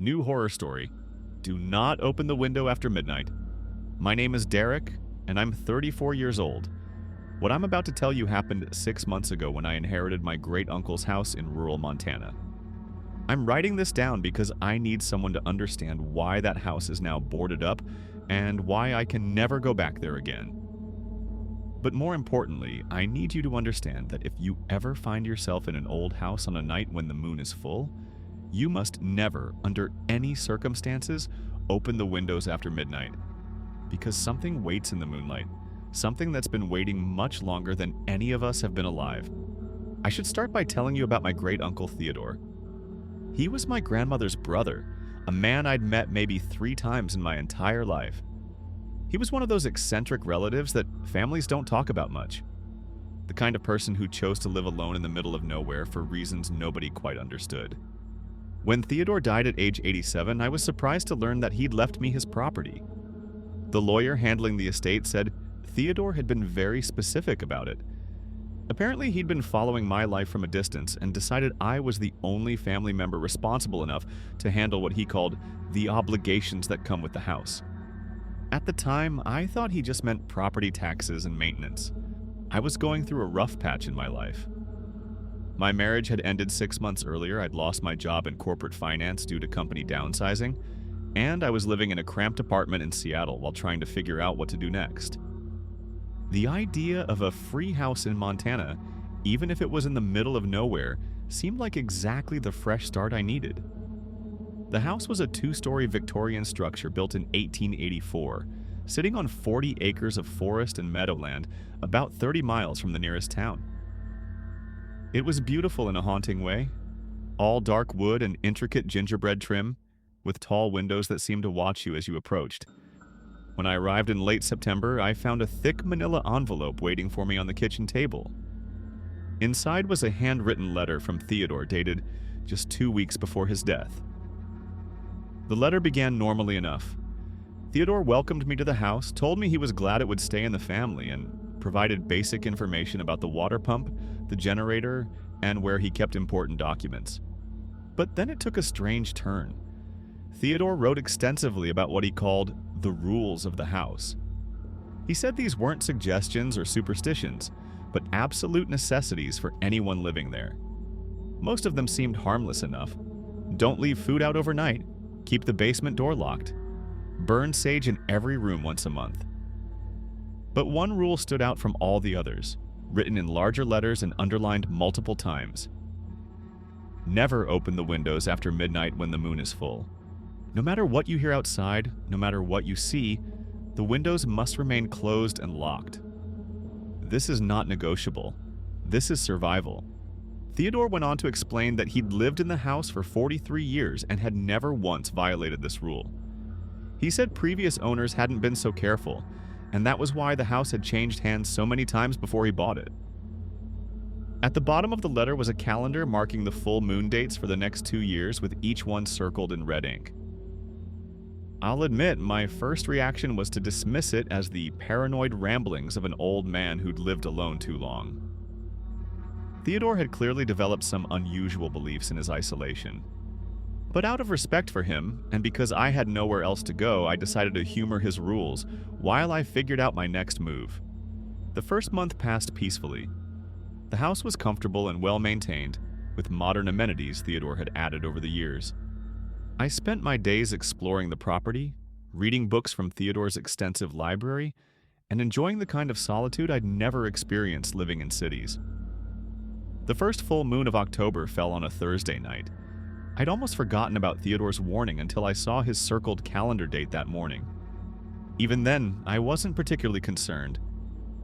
New horror story. Do not open the window after midnight. My name is Derek, and I'm 34 years old. What I'm about to tell you happened 6 months ago when I inherited my great-uncle's house in rural Montana. I'm writing this down because I need someone to understand why that house is now boarded up and why I can never go back there again. But more importantly, I need you to understand that if you ever find yourself in an old house on a night when the moon is full, you must never, under any circumstances, open the windows after midnight. Because something waits in the moonlight, something that's been waiting much longer than any of us have been alive. I should start by telling you about my great-uncle Theodore. He was my grandmother's brother, a man I'd met maybe 3 times in my entire life. He was one of those eccentric relatives that families don't talk about much. The kind of person who chose to live alone in the middle of nowhere for reasons nobody quite understood. When Theodore died at age 87, I was surprised to learn that he'd left me his property. The lawyer handling the estate said Theodore had been very specific about it. Apparently, he'd been following my life from a distance and decided I was the only family member responsible enough to handle what he called the obligations that come with the house. At the time, I thought he just meant property taxes and maintenance. I was going through a rough patch in my life. My marriage had ended 6 months earlier. I'd lost my job in corporate finance due to company downsizing, and I was living in a cramped apartment in Seattle while trying to figure out what to do next. The idea of a free house in Montana, even if it was in the middle of nowhere, seemed like exactly the fresh start I needed. The house was a 2-story Victorian structure built in 1884, sitting on 40 acres of forest and meadowland about 30 miles from the nearest town. It was beautiful in a haunting way, all dark wood and intricate gingerbread trim, with tall windows that seemed to watch you as you approached. When I arrived in late September, I found a thick manila envelope waiting for me on the kitchen table. Inside was a handwritten letter from Theodore dated just 2 weeks before his death. The letter began normally enough. Theodore welcomed me to the house, told me he was glad it would stay in the family, and provided basic information about the water pump, the generator, and where he kept important documents. But then it took a strange turn. Theodore wrote extensively about what he called the rules of the house. He said these weren't suggestions or superstitions, but absolute necessities for anyone living there. Most of them seemed harmless enough. Don't leave food out overnight. Keep the basement door locked. Burn sage in every room once a month. But one rule stood out from all the others, written in larger letters and underlined multiple times. Never open the windows after midnight when the moon is full. No matter what you hear outside, no matter what you see, the windows must remain closed and locked. This is not negotiable. This is survival. Theodore went on to explain that he'd lived in the house for 43 years and had never once violated this rule. He said previous owners hadn't been so careful, and that was why the house had changed hands so many times before he bought it. At the bottom of the letter was a calendar marking the full moon dates for the next 2 years, with each one circled in red ink. I'll admit, my first reaction was to dismiss it as the paranoid ramblings of an old man who'd lived alone too long. Theodore had clearly developed some unusual beliefs in his isolation. But out of respect for him, and because I had nowhere else to go, I decided to humor his rules while I figured out my next move. The first month passed peacefully. The house was comfortable and well-maintained, with modern amenities Theodore had added over the years. I spent my days exploring the property, reading books from Theodore's extensive library, and enjoying the kind of solitude I'd never experienced living in cities. The first full moon of October fell on a Thursday night. I'd almost forgotten about Theodore's warning until I saw his circled calendar date that morning. Even then, I wasn't particularly concerned.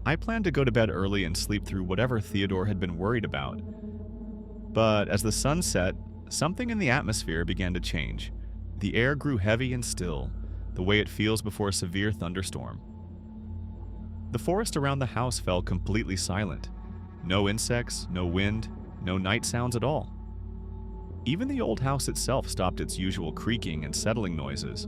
I planned to go to bed early and sleep through whatever Theodore had been worried about. But as the sun set, something in the atmosphere began to change. The air grew heavy and still, the way it feels before a severe thunderstorm. The forest around the house fell completely silent. No insects, no wind, no night sounds at all. Even the old house itself stopped its usual creaking and settling noises.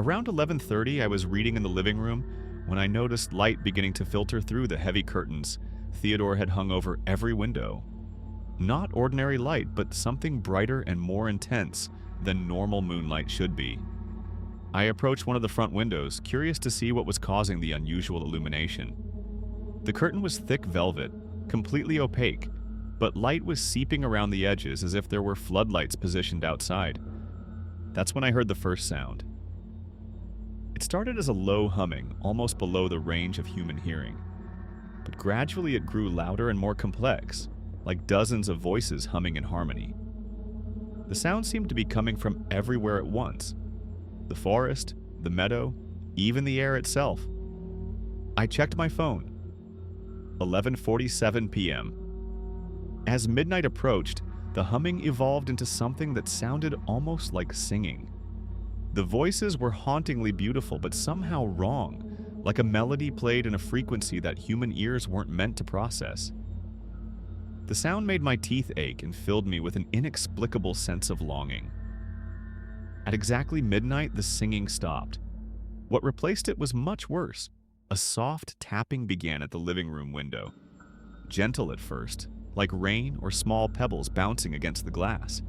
Around 11:30, I was reading in the living room when I noticed light beginning to filter through the heavy curtains Theodore had hung over every window. Not ordinary light, but something brighter and more intense, than normal moonlight should be. I approached one of the front windows, curious to see what was causing the unusual illumination. The curtain was thick velvet, completely opaque, but light was seeping around the edges as if there were floodlights positioned outside. That's when I heard the first sound. It started as a low humming, almost below the range of human hearing. But gradually it grew louder and more complex, like dozens of voices humming in harmony. The sound seemed to be coming from everywhere at once. The forest, the meadow, even the air itself. I checked my phone. 11:47 p.m. As midnight approached, the humming evolved into something that sounded almost like singing. The voices were hauntingly beautiful, but somehow wrong, like a melody played in a frequency that human ears weren't meant to process. The sound made my teeth ache and filled me with an inexplicable sense of longing. At exactly midnight, the singing stopped. What replaced it was much worse. A soft tapping began at the living room window. Gentle at first, like rain or small pebbles bouncing against the glass.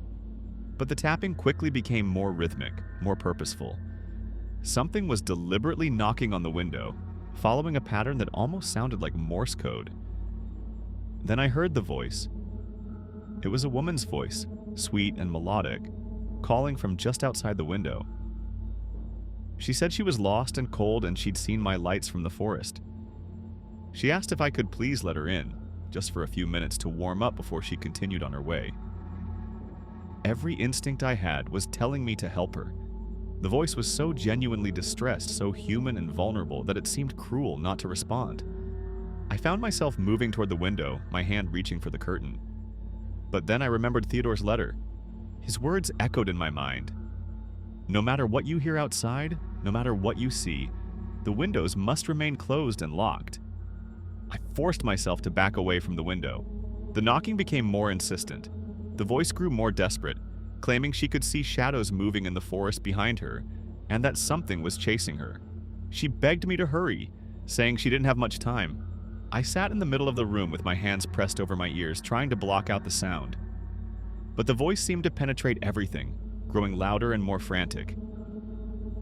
But the tapping quickly became more rhythmic, more purposeful. Something was deliberately knocking on the window, following a pattern that almost sounded like Morse code. Then I heard the voice. It was a woman's voice, sweet and melodic, calling from just outside the window. She said she was lost and cold and she'd seen my lights from the forest. She asked if I could please let her in, just for a few minutes to warm up before she continued on her way. Every instinct I had was telling me to help her. The voice was so genuinely distressed, so human and vulnerable, that it seemed cruel not to respond. I found myself moving toward the window, my hand reaching for the curtain. But then I remembered Theodore's letter. His words echoed in my mind. No matter what you hear outside, no matter what you see, the windows must remain closed and locked. I forced myself to back away from the window. The knocking became more insistent. The voice grew more desperate, claiming she could see shadows moving in the forest behind her, and that something was chasing her. She begged me to hurry, saying she didn't have much time. I sat in the middle of the room with my hands pressed over my ears, trying to block out the sound. But the voice seemed to penetrate everything, growing louder and more frantic.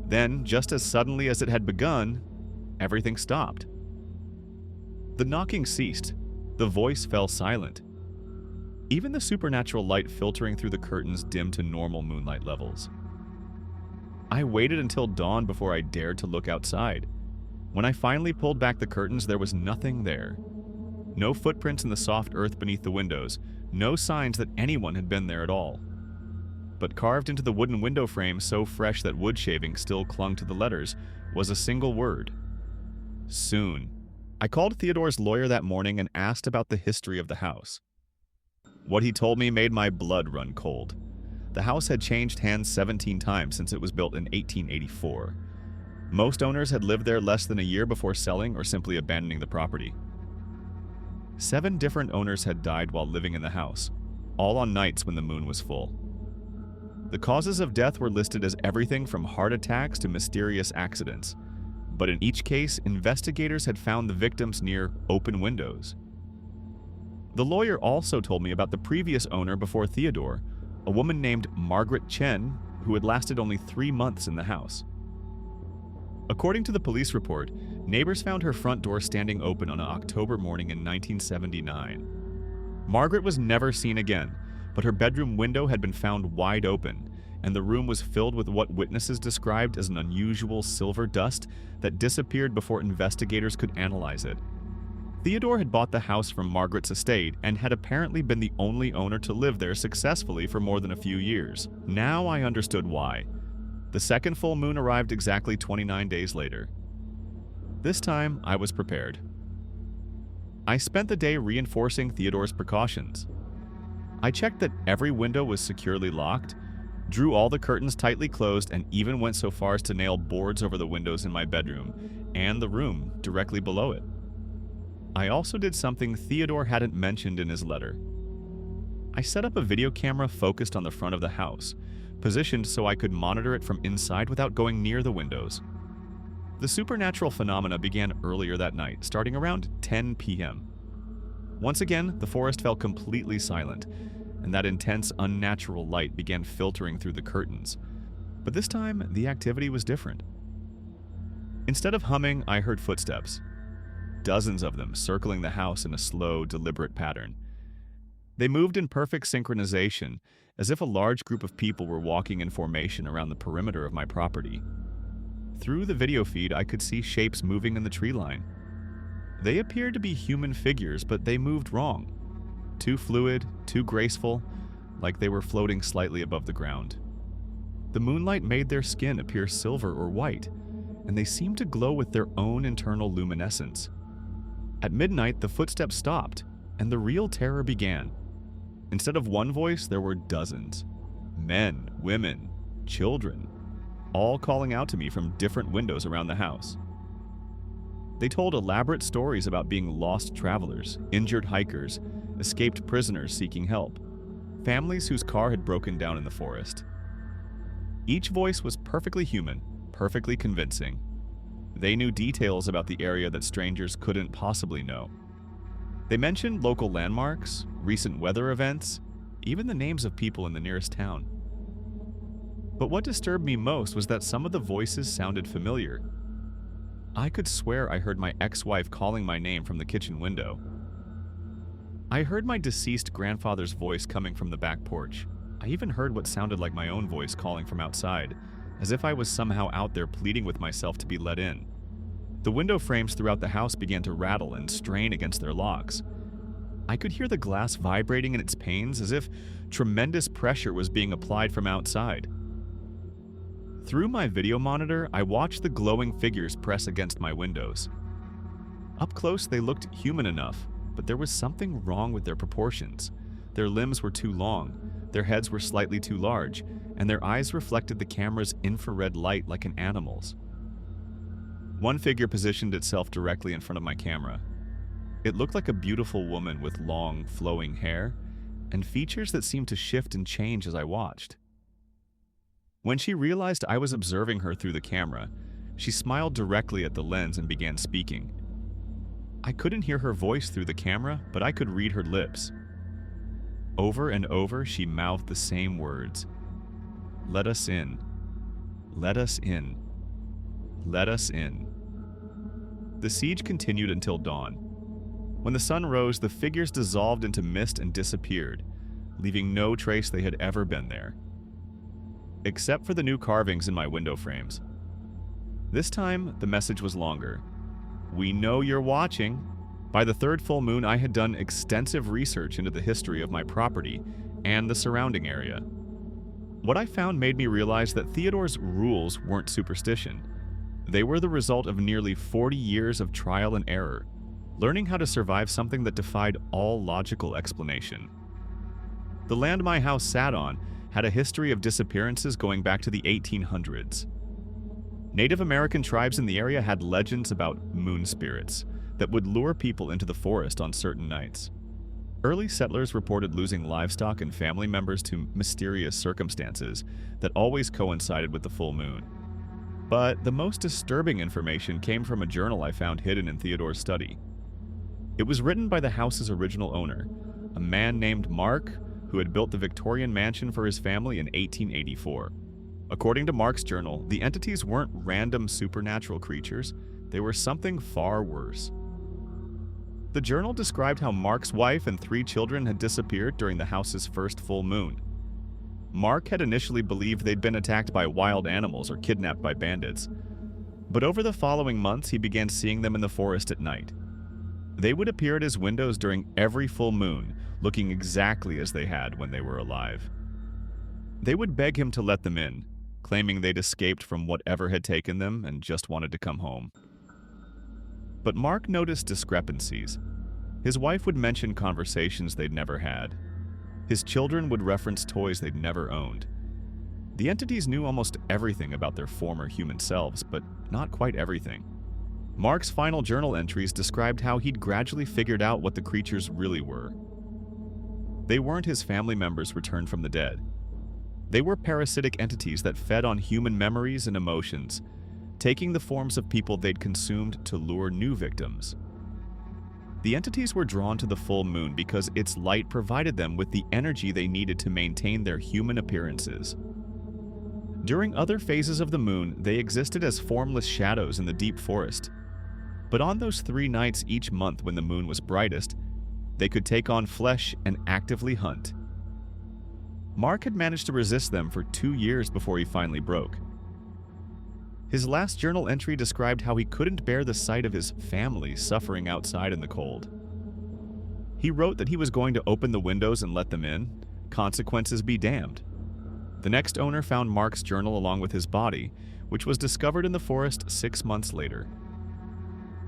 Then, just as suddenly as it had begun, everything stopped. The knocking ceased. The voice fell silent. Even the supernatural light filtering through the curtains dimmed to normal moonlight levels. I waited until dawn before I dared to look outside. When I finally pulled back the curtains, there was nothing there. No footprints in the soft earth beneath the windows, no signs that anyone had been there at all. But carved into the wooden window frame, so fresh that wood shaving still clung to the letters, was a single word: soon. I called Theodore's lawyer that morning and asked about the history of the house. What he told me made my blood run cold. The house had changed hands 17 times since it was built in 1884. Most owners had lived there less than a year before selling or simply abandoning the property. 7 different owners had died while living in the house, all on nights when the moon was full. The causes of death were listed as everything from heart attacks to mysterious accidents, but in each case, investigators had found the victims near open windows. The lawyer also told me about the previous owner before Theodore, a woman named Margaret Chen, who had lasted only 3 months in the house. According to the police report, neighbors found her front door standing open on an October morning in 1979. Margaret was never seen again, but her bedroom window had been found wide open, and the room was filled with what witnesses described as an unusual silver dust that disappeared before investigators could analyze it. Theodore had bought the house from Margaret's estate and had apparently been the only owner to live there successfully for more than a few years. Now I understood why. The second full moon arrived exactly 29 days later. This time, I was prepared. I spent the day reinforcing Theodore's precautions. I checked that every window was securely locked, drew all the curtains tightly closed, and even went so far as to nail boards over the windows in my bedroom and the room directly below it. I also did something Theodore hadn't mentioned in his letter. I set up a video camera focused on the front of the house, positioned so I could monitor it from inside without going near the windows. The supernatural phenomena began earlier that night, starting around 10 p.m. Once again, the forest fell completely silent, and that intense, unnatural light began filtering through the curtains. But this time, the activity was different. Instead of humming, I heard footsteps. Dozens of them circling the house in a slow, deliberate pattern. They moved in perfect synchronization, as if a large group of people were walking in formation around the perimeter of my property. Through the video feed, I could see shapes moving in the tree line. They appeared to be human figures, but they moved wrong. Too fluid, too graceful, like they were floating slightly above the ground. The moonlight made their skin appear silver or white, and they seemed to glow with their own internal luminescence. At midnight, the footsteps stopped, and the real terror began. Instead of one voice, there were dozens. Men, women, children, all calling out to me from different windows around the house. They told elaborate stories about being lost travelers, injured hikers, escaped prisoners seeking help, families whose car had broken down in the forest. Each voice was perfectly human, perfectly convincing. They knew details about the area that strangers couldn't possibly know. They mentioned local landmarks, recent weather events, even the names of people in the nearest town. But what disturbed me most was that some of the voices sounded familiar. I could swear I heard my ex-wife calling my name from the kitchen window. I heard my deceased grandfather's voice coming from the back porch. I even heard what sounded like my own voice calling from outside, as if I was somehow out there pleading with myself to be let in. The window frames throughout the house began to rattle and strain against their locks. I could hear the glass vibrating in its panes as if tremendous pressure was being applied from outside. Through my video monitor, I watched the glowing figures press against my windows. Up close, they looked human enough, but there was something wrong with their proportions. Their limbs were too long, their heads were slightly too large, and their eyes reflected the camera's infrared light like an animal's. One figure positioned itself directly in front of my camera. It looked like a beautiful woman with long, flowing hair, and features that seemed to shift and change as I watched. When she realized I was observing her through the camera, she smiled directly at the lens and began speaking. I couldn't hear her voice through the camera, but I could read her lips. Over and over, she mouthed the same words. "Let us in. Let us in. Let us in." The siege continued until dawn. When the sun rose, the figures dissolved into mist and disappeared, leaving no trace they had ever been there. Except for the new carvings in my window frames. This time, the message was longer. "We know you're watching." By the third full moon, I had done extensive research into the history of my property and the surrounding area. What I found made me realize that Theodore's rules weren't superstition. They were the result of nearly 40 years of trial and error, learning how to survive something that defied all logical explanation. The land my house sat on had a history of disappearances going back to the 1800s. Native American tribes in the area had legends about moon spirits that would lure people into the forest on certain nights. Early settlers reported losing livestock and family members to mysterious circumstances that always coincided with the full moon. But the most disturbing information came from a journal I found hidden in Theodore's study. It was written by the house's original owner, a man named Mark, who had built the Victorian mansion for his family in 1884. According to Mark's journal, the entities weren't random supernatural creatures, they were something far worse. The journal described how Mark's wife and 3 children had disappeared during the house's first full moon. Mark had initially believed they'd been attacked by wild animals or kidnapped by bandits. But over the following months, he began seeing them in the forest at night. They would appear at his windows during every full moon, looking exactly as they had when they were alive. They would beg him to let them in, claiming they'd escaped from whatever had taken them and just wanted to come home. But Mark noticed discrepancies. His wife would mention conversations they'd never had. His children would reference toys they'd never owned. The entities knew almost everything about their former human selves, but not quite everything. Mark's final journal entries described how he'd gradually figured out what the creatures really were. They weren't his family members returned from the dead. They were parasitic entities that fed on human memories and emotions, taking the forms of people they'd consumed to lure new victims. The entities were drawn to the full moon because its light provided them with the energy they needed to maintain their human appearances. During other phases of the moon, they existed as formless shadows in the deep forest. But on those 3 nights each month when the moon was brightest, they could take on flesh and actively hunt. Mark had managed to resist them for 2 years before he finally broke. His last journal entry described how he couldn't bear the sight of his family suffering outside in the cold. He wrote that he was going to open the windows and let them in, consequences be damned. The next owner found Mark's journal along with his body, which was discovered in the forest 6 months later.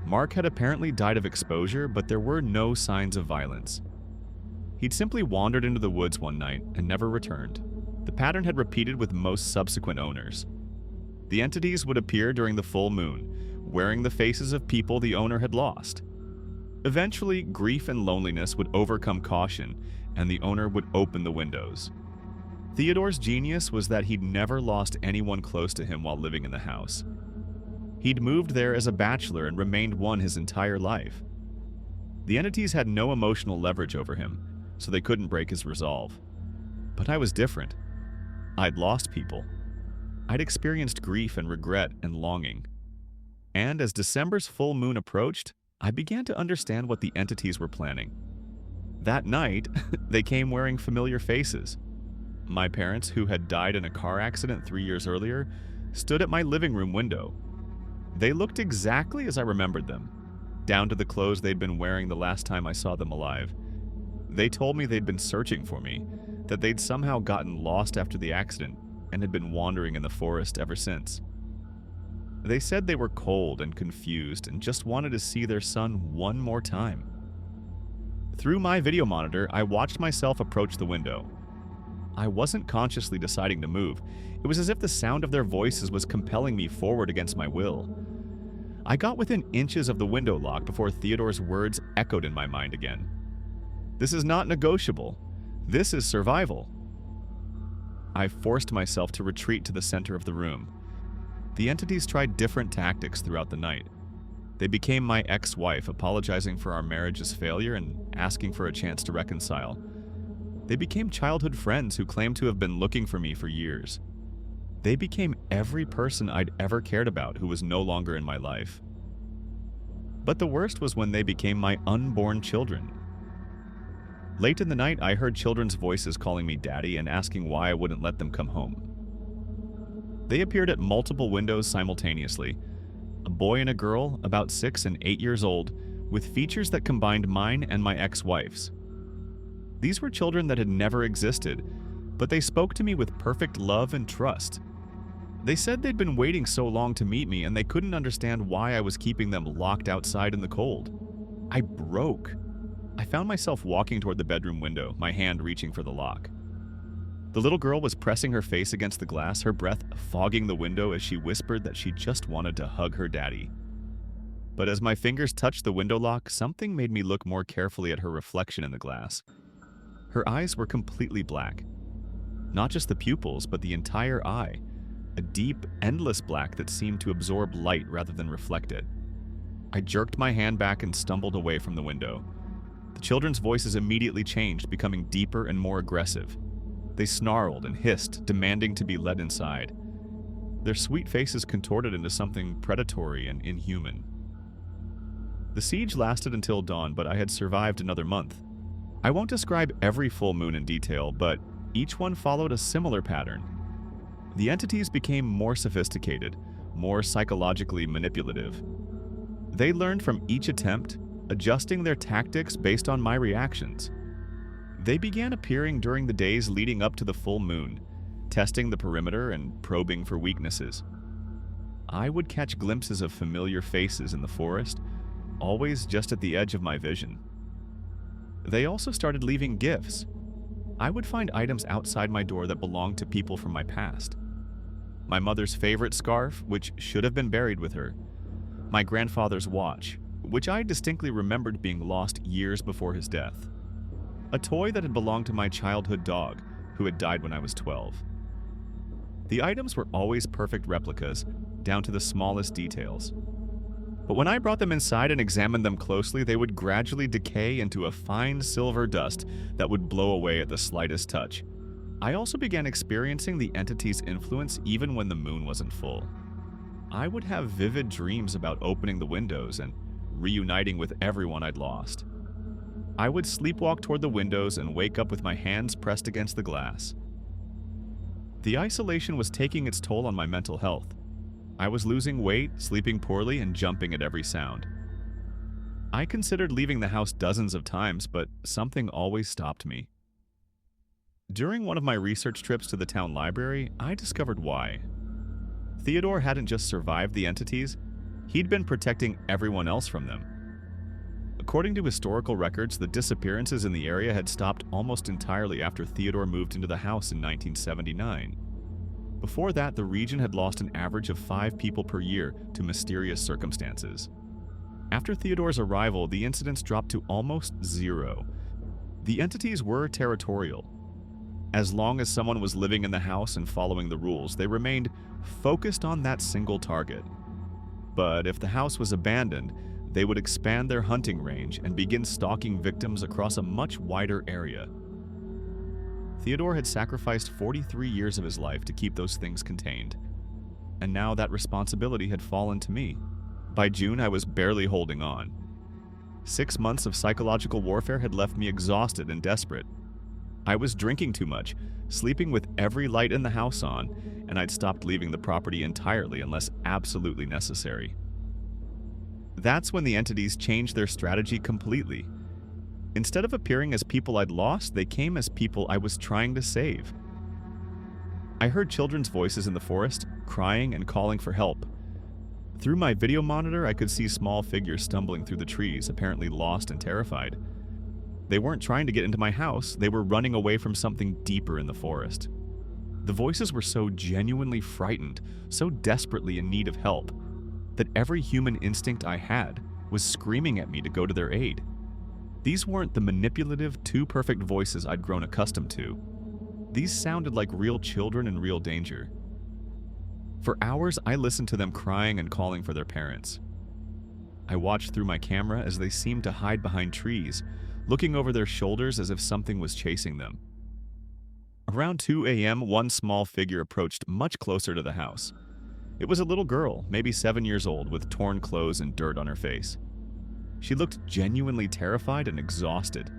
Mark had apparently died of exposure, but there were no signs of violence. He'd simply wandered into the woods one night and never returned. The pattern had repeated with most subsequent owners. The entities would appear during the full moon, wearing the faces of people the owner had lost. Eventually, grief and loneliness would overcome caution, and the owner would open the windows. Theodore's genius was that he'd never lost anyone close to him while living in the house. He'd moved there as a bachelor and remained one his entire life. The entities had no emotional leverage over him, so they couldn't break his resolve. But I was different. I'd lost people. I'd experienced grief and regret and longing. And as December's full moon approached, I began to understand what the entities were planning. That night, they came wearing familiar faces. My parents, who had died in a car accident 3 years earlier, stood at my living room window. They looked exactly as I remembered them, down to the clothes they'd been wearing the last time I saw them alive. They told me they'd been searching for me, that they'd somehow gotten lost after the accident and had been wandering in the forest ever since. They said they were cold and confused and just wanted to see their son one more time. Through my video monitor, I watched myself approach the window. I wasn't consciously deciding to move. It was as if the sound of their voices was compelling me forward against my will. I got within inches of the window lock before Theodore's words echoed in my mind again. This is not negotiable. This is survival. I forced myself to retreat to the center of the room. The entities tried different tactics throughout the night. They became my ex-wife, apologizing for our marriage's failure and asking for a chance to reconcile. They became childhood friends who claimed to have been looking for me for years. They became every person I'd ever cared about who was no longer in my life. But the worst was when they became my unborn children. Late in the night, I heard children's voices calling me daddy and asking why I wouldn't let them come home. They appeared at multiple windows simultaneously. A boy and a girl, about 6 and 8 years old, with features that combined mine and my ex-wife's. These were children that had never existed, but they spoke to me with perfect love and trust. They said they'd been waiting so long to meet me and they couldn't understand why I was keeping them locked outside in the cold. I broke. I found myself walking toward the bedroom window, my hand reaching for the lock. The little girl was pressing her face against the glass, her breath fogging the window as she whispered that she just wanted to hug her daddy. But as my fingers touched the window lock, something made me look more carefully at her reflection in the glass. Her eyes were completely black. Not just the pupils, but the entire eye. A deep, endless black that seemed to absorb light rather than reflect it. I jerked my hand back and stumbled away from the window. The children's voices immediately changed, becoming deeper and more aggressive. They snarled and hissed, demanding to be let inside. Their sweet faces contorted into something predatory and inhuman. The siege lasted until dawn, but I had survived another month. I won't describe every full moon in detail, but each one followed a similar pattern. The entities became more sophisticated, more psychologically manipulative. They learned from each attempt, adjusting their tactics based on my reactions. They began appearing during the days leading up to the full moon, testing the perimeter and probing for weaknesses. I would catch glimpses of familiar faces in the forest, always just at the edge of my vision. They also started leaving gifts. I would find items outside my door that belonged to people from my past. My mother's favorite scarf, which should have been buried with her. My grandfather's watch, which I distinctly remembered being lost years before his death. A toy that had belonged to my childhood dog, who had died when I was 12. The items were always perfect replicas, down to the smallest details. But when I brought them inside and examined them closely, they would gradually decay into a fine silver dust that would blow away at the slightest touch. I also began experiencing the entity's influence even when the moon wasn't full. I would have vivid dreams about opening the windows and reuniting with everyone I'd lost. I would sleepwalk toward the windows and wake up with my hands pressed against the glass. The isolation was taking its toll on my mental health. I was losing weight, sleeping poorly, and jumping at every sound. I considered leaving the house dozens of times, but something always stopped me. During one of my research trips to the town library, I discovered why. Theodore hadn't just survived the entities, he'd been protecting everyone else from them. According to historical records, the disappearances in the area had stopped almost entirely after Theodore moved into the house in 1979. Before that, the region had lost an average of 5 people per year to mysterious circumstances. After Theodore's arrival, the incidents dropped to almost zero. The entities were territorial. As long as someone was living in the house and following the rules, they remained focused on that single target. But if the house was abandoned, they would expand their hunting range and begin stalking victims across a much wider area. Theodore had sacrificed 43 years of his life to keep those things contained, and now that responsibility had fallen to me. By June, I was barely holding on. 6 months of psychological warfare had left me exhausted and desperate. I was drinking too much, sleeping with every light in the house on, and I'd stopped leaving the property entirely unless absolutely necessary. That's when the entities changed their strategy completely. Instead of appearing as people I'd lost, they came as people I was trying to save. I heard children's voices in the forest, crying and calling for help. Through my video monitor, I could see small figures stumbling through the trees, apparently lost and terrified. They weren't trying to get into my house, they were running away from something deeper in the forest. The voices were so genuinely frightened, so desperately in need of help, that every human instinct I had was screaming at me to go to their aid. These weren't the manipulative, too-perfect voices I'd grown accustomed to. These sounded like real children in real danger. For hours, I listened to them crying and calling for their parents. I watched through my camera as they seemed to hide behind trees, looking over their shoulders as if something was chasing them. Around 2 a.m., one small figure approached much closer to the house. It was a little girl, maybe 7 years old, with torn clothes and dirt on her face. She looked genuinely terrified and exhausted.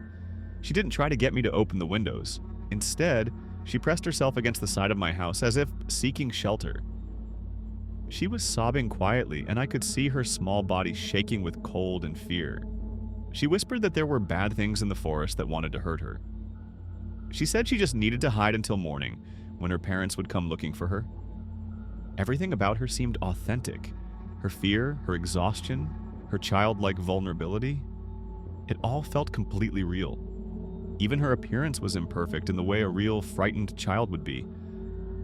She didn't try to get me to open the windows. Instead, she pressed herself against the side of my house as if seeking shelter. She was sobbing quietly, and I could see her small body shaking with cold and fear. She whispered that there were bad things in the forest that wanted to hurt her. She said she just needed to hide until morning, when her parents would come looking for her. Everything about her seemed authentic. Her fear, her exhaustion, her childlike vulnerability. It all felt completely real. Even her appearance was imperfect in the way a real, frightened child would be.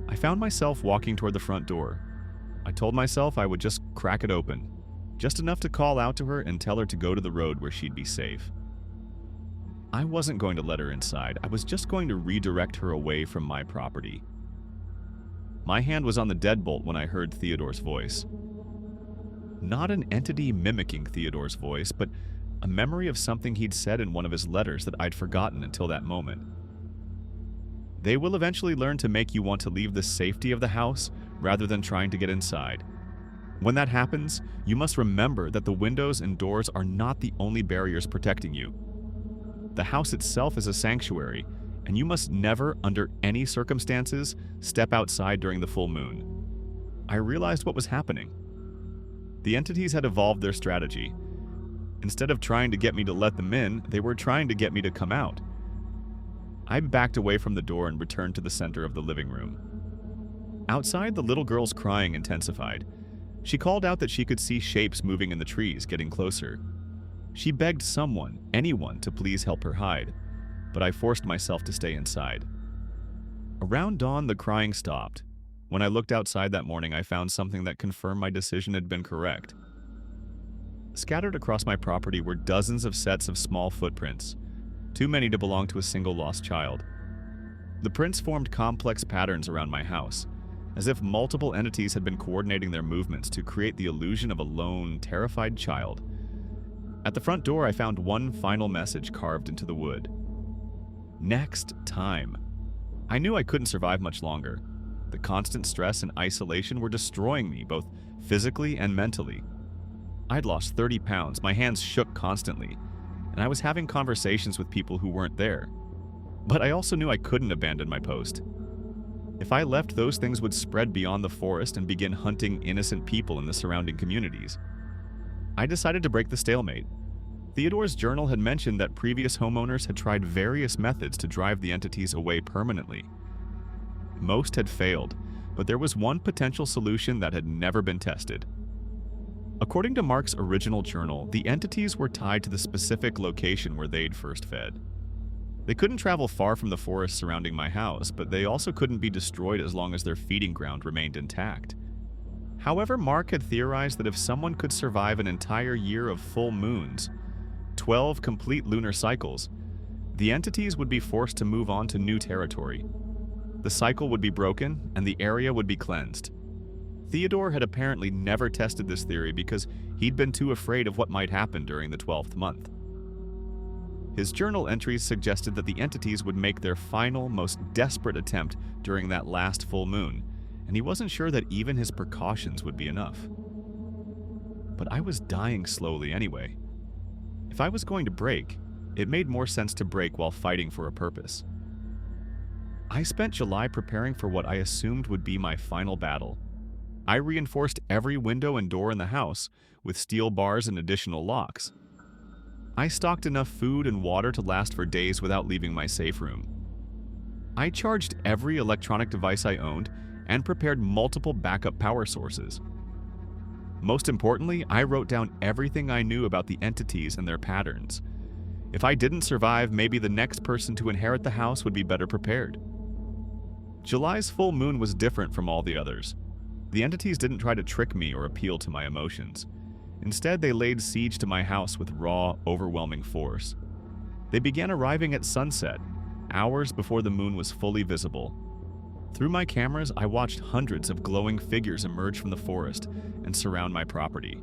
I found myself walking toward the front door. I told myself I would just crack it open, just enough to call out to her and tell her to go to the road where she'd be safe. I wasn't going to let her inside. I was just going to redirect her away from my property. My hand was on the deadbolt when I heard Theodore's voice. Not an entity mimicking Theodore's voice, but a memory of something he'd said in one of his letters that I'd forgotten until that moment. They will eventually learn to make you want to leave the safety of the house rather than trying to get inside. When that happens, you must remember that the windows and doors are not the only barriers protecting you. The house itself is a sanctuary, and you must never, under any circumstances, step outside during the full moon. I realized what was happening. The entities had evolved their strategy. Instead of trying to get me to let them in, they were trying to get me to come out. I backed away from the door and returned to the center of the living room. Outside, the little girl's crying intensified. She called out that she could see shapes moving in the trees, getting closer. She begged someone, anyone, to please help her hide, but I forced myself to stay inside. Around dawn, the crying stopped. When I looked outside that morning, I found something that confirmed my decision had been correct. Scattered across my property were dozens of sets of small footprints, too many to belong to a single lost child. The prints formed complex patterns around my house, as if multiple entities had been coordinating their movements to create the illusion of a lone, terrified child. At the front door, I found one final message carved into the wood. Next time. I knew I couldn't survive much longer. The constant stress and isolation were destroying me, both physically and mentally. I'd lost 30 pounds, my hands shook constantly, and I was having conversations with people who weren't there. But I also knew I couldn't abandon my post. If I left, those things would spread beyond the forest and begin hunting innocent people in the surrounding communities. I decided to break the stalemate. Theodore's journal had mentioned that previous homeowners had tried various methods to drive the entities away permanently. Most had failed, but there was one potential solution that had never been tested. According to Mark's original journal, the entities were tied to the specific location where they'd first fed. They couldn't travel far from the forest surrounding my house, but they also couldn't be destroyed as long as their feeding ground remained intact. However, Mark had theorized that if someone could survive an entire year of full moons, 12 complete lunar cycles, the entities would be forced to move on to new territory. The cycle would be broken, and the area would be cleansed. Theodore had apparently never tested this theory because he'd been too afraid of what might happen during the 12th month. His journal entries suggested that the entities would make their final, most desperate attempt during that last full moon, and he wasn't sure that even his precautions would be enough. But I was dying slowly anyway. If I was going to break, it made more sense to break while fighting for a purpose. I spent July preparing for what I assumed would be my final battle. I reinforced every window and door in the house with steel bars and additional locks. I stocked enough food and water to last for days without leaving my safe room. I charged every electronic device I owned and prepared multiple backup power sources. Most importantly, I wrote down everything I knew about the entities and their patterns. If I didn't survive, maybe the next person to inherit the house would be better prepared. July's full moon was different from all the others. The entities didn't try to trick me or appeal to my emotions. Instead, they laid siege to my house with raw, overwhelming force. They began arriving at sunset, hours before the moon was fully visible. Through my cameras, I watched hundreds of glowing figures emerge from the forest and surround my property.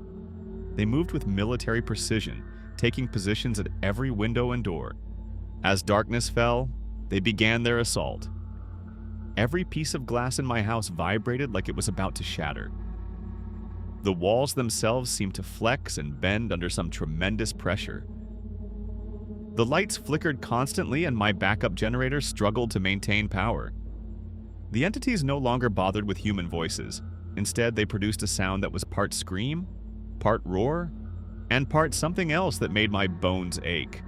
They moved with military precision, taking positions at every window and door. As darkness fell, they began their assault. Every piece of glass in my house vibrated like it was about to shatter. The walls themselves seemed to flex and bend under some tremendous pressure. The lights flickered constantly and my backup generator struggled to maintain power. The entities no longer bothered with human voices. Instead, they produced a sound that was part scream, part roar, and part something else that made my bones ache.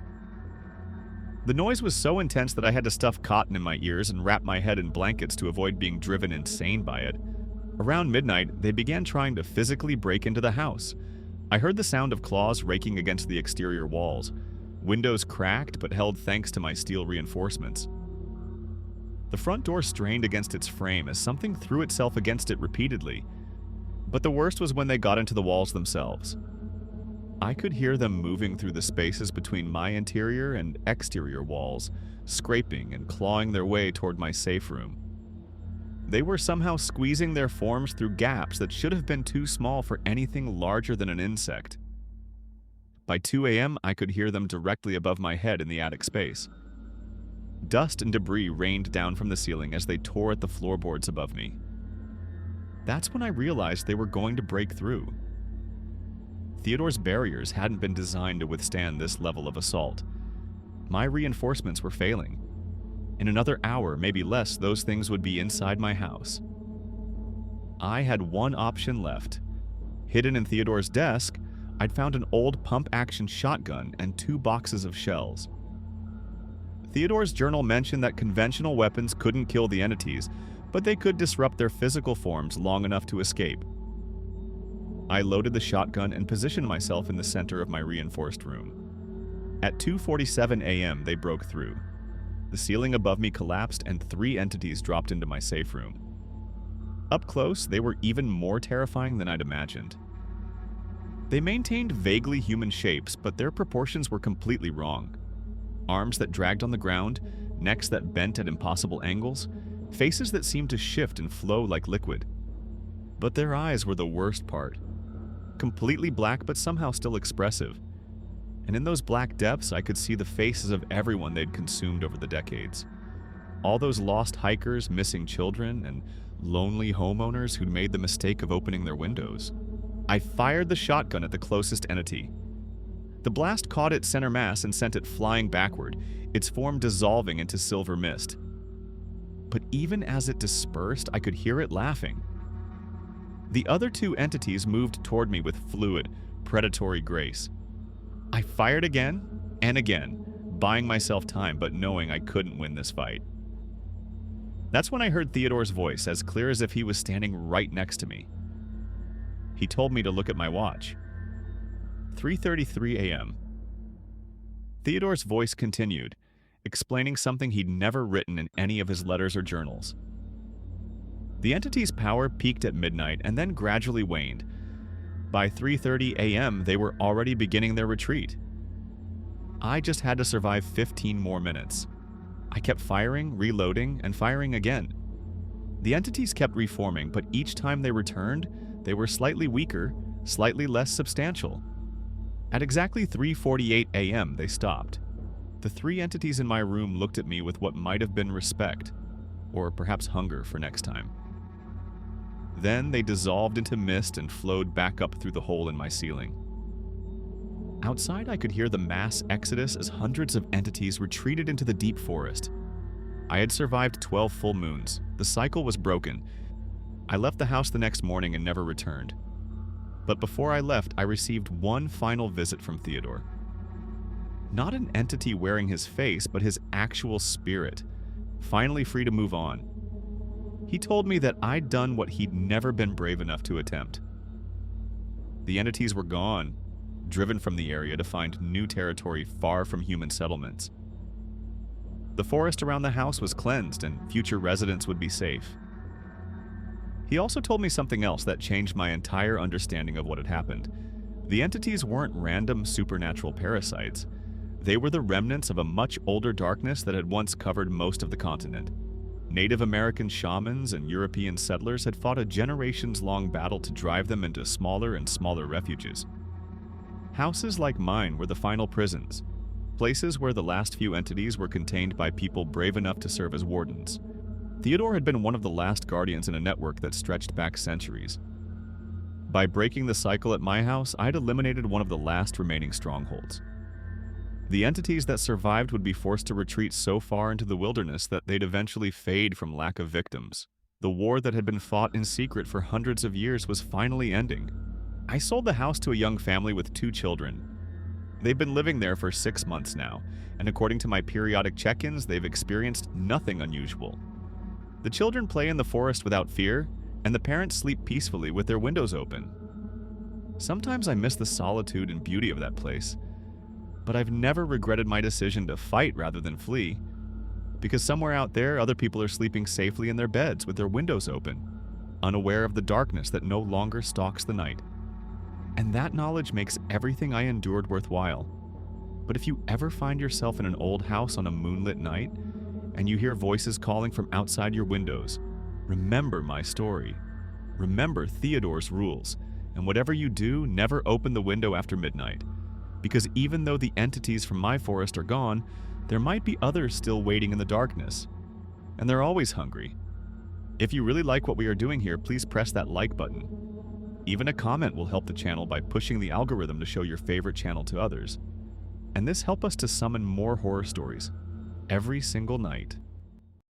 The noise was so intense that I had to stuff cotton in my ears and wrap my head in blankets to avoid being driven insane by it. Around midnight, they began trying to physically break into the house. I heard the sound of claws raking against the exterior walls. Windows cracked but held thanks to my steel reinforcements. The front door strained against its frame as something threw itself against it repeatedly. But the worst was when they got into the walls themselves. I could hear them moving through the spaces between my interior and exterior walls, scraping and clawing their way toward my safe room. They were somehow squeezing their forms through gaps that should have been too small for anything larger than an insect. By 2 a.m., I could hear them directly above my head in the attic space. Dust and debris rained down from the ceiling as they tore at the floorboards above me. That's when I realized they were going to break through. Theodore's barriers hadn't been designed to withstand this level of assault. My reinforcements were failing. In another hour, maybe less, those things would be inside my house. I had one option left. Hidden in Theodore's desk, I'd found an old pump-action shotgun and 2 boxes of shells. Theodore's journal mentioned that conventional weapons couldn't kill the entities, but they could disrupt their physical forms long enough to escape. I loaded the shotgun and positioned myself in the center of my reinforced room. At 2:47 a.m., they broke through. The ceiling above me collapsed and 3 entities dropped into my safe room. Up close, they were even more terrifying than I'd imagined. They maintained vaguely human shapes, but their proportions were completely wrong. Arms that dragged on the ground, necks that bent at impossible angles, Faces that seemed to shift and flow like liquid. But their eyes were the worst part. Completely black but somehow still expressive. And in those black depths, I could see the faces of everyone they'd consumed over the decades. All those lost hikers, missing children, and lonely homeowners who'd made the mistake of opening their windows. I fired the shotgun at the closest entity. The blast caught its center mass and sent it flying backward, its form dissolving into silver mist. But even as it dispersed, I could hear it laughing. The other two entities moved toward me with fluid, predatory grace. I fired again and again, buying myself time but knowing I couldn't win this fight. That's when I heard Theodore's voice, as clear as if he was standing right next to me. He told me to look at my watch. 3:33 a.m. Theodore's voice continued, explaining something he'd never written in any of his letters or journals. The entity's power peaked at midnight and then gradually waned. By 3:30 a.m., they were already beginning their retreat. I just had to survive 15 more minutes. I kept firing, reloading, and firing again. The entities kept reforming, but each time they returned, they were slightly weaker, slightly less substantial. At exactly 3:48 a.m., they stopped. The three entities in my room looked at me with what might have been respect, or perhaps hunger for next time. Then they dissolved into mist and flowed back up through the hole in my ceiling. Outside, I could hear the mass exodus as hundreds of entities retreated into the deep forest. I had survived 12 full moons. The cycle was broken. I left the house the next morning and never returned. But before I left, I received one final visit from Theodore. Not an entity wearing his face, but his actual spirit, finally free to move on. He told me that I'd done what he'd never been brave enough to attempt. The entities were gone, driven from the area to find new territory far from human settlements. The forest around the house was cleansed and future residents would be safe. He also told me something else that changed my entire understanding of what had happened. The entities weren't random supernatural parasites. They were the remnants of a much older darkness that had once covered most of the continent. Native American shamans and European settlers had fought a generations-long battle to drive them into smaller and smaller refuges. Houses like mine were the final prisons, places where the last few entities were contained by people brave enough to serve as wardens. Theodore had been one of the last guardians in a network that stretched back centuries. By breaking the cycle at my house, I'd eliminated one of the last remaining strongholds. The entities that survived would be forced to retreat so far into the wilderness that they'd eventually fade from lack of victims. The war that had been fought in secret for hundreds of years was finally ending. I sold the house to a young family with 2 children. They've been living there for 6 months now, and according to my periodic check-ins, they've experienced nothing unusual. The children play in the forest without fear, and the parents sleep peacefully with their windows open. Sometimes I miss the solitude and beauty of that place, but I've never regretted my decision to fight rather than flee, because somewhere out there, other people are sleeping safely in their beds with their windows open, unaware of the darkness that no longer stalks the night. And that knowledge makes everything I endured worthwhile. But if you ever find yourself in an old house on a moonlit night, and you hear voices calling from outside your windows, remember my story. Remember Theodore's rules, and whatever you do, never open the window after midnight. Because even though the entities from my forest are gone, there might be others still waiting in the darkness. And they're always hungry. If you really like what we are doing here, please press that like button. Even a comment will help the channel by pushing the algorithm to show your favorite channel to others. And this helps us to summon more horror stories every single night.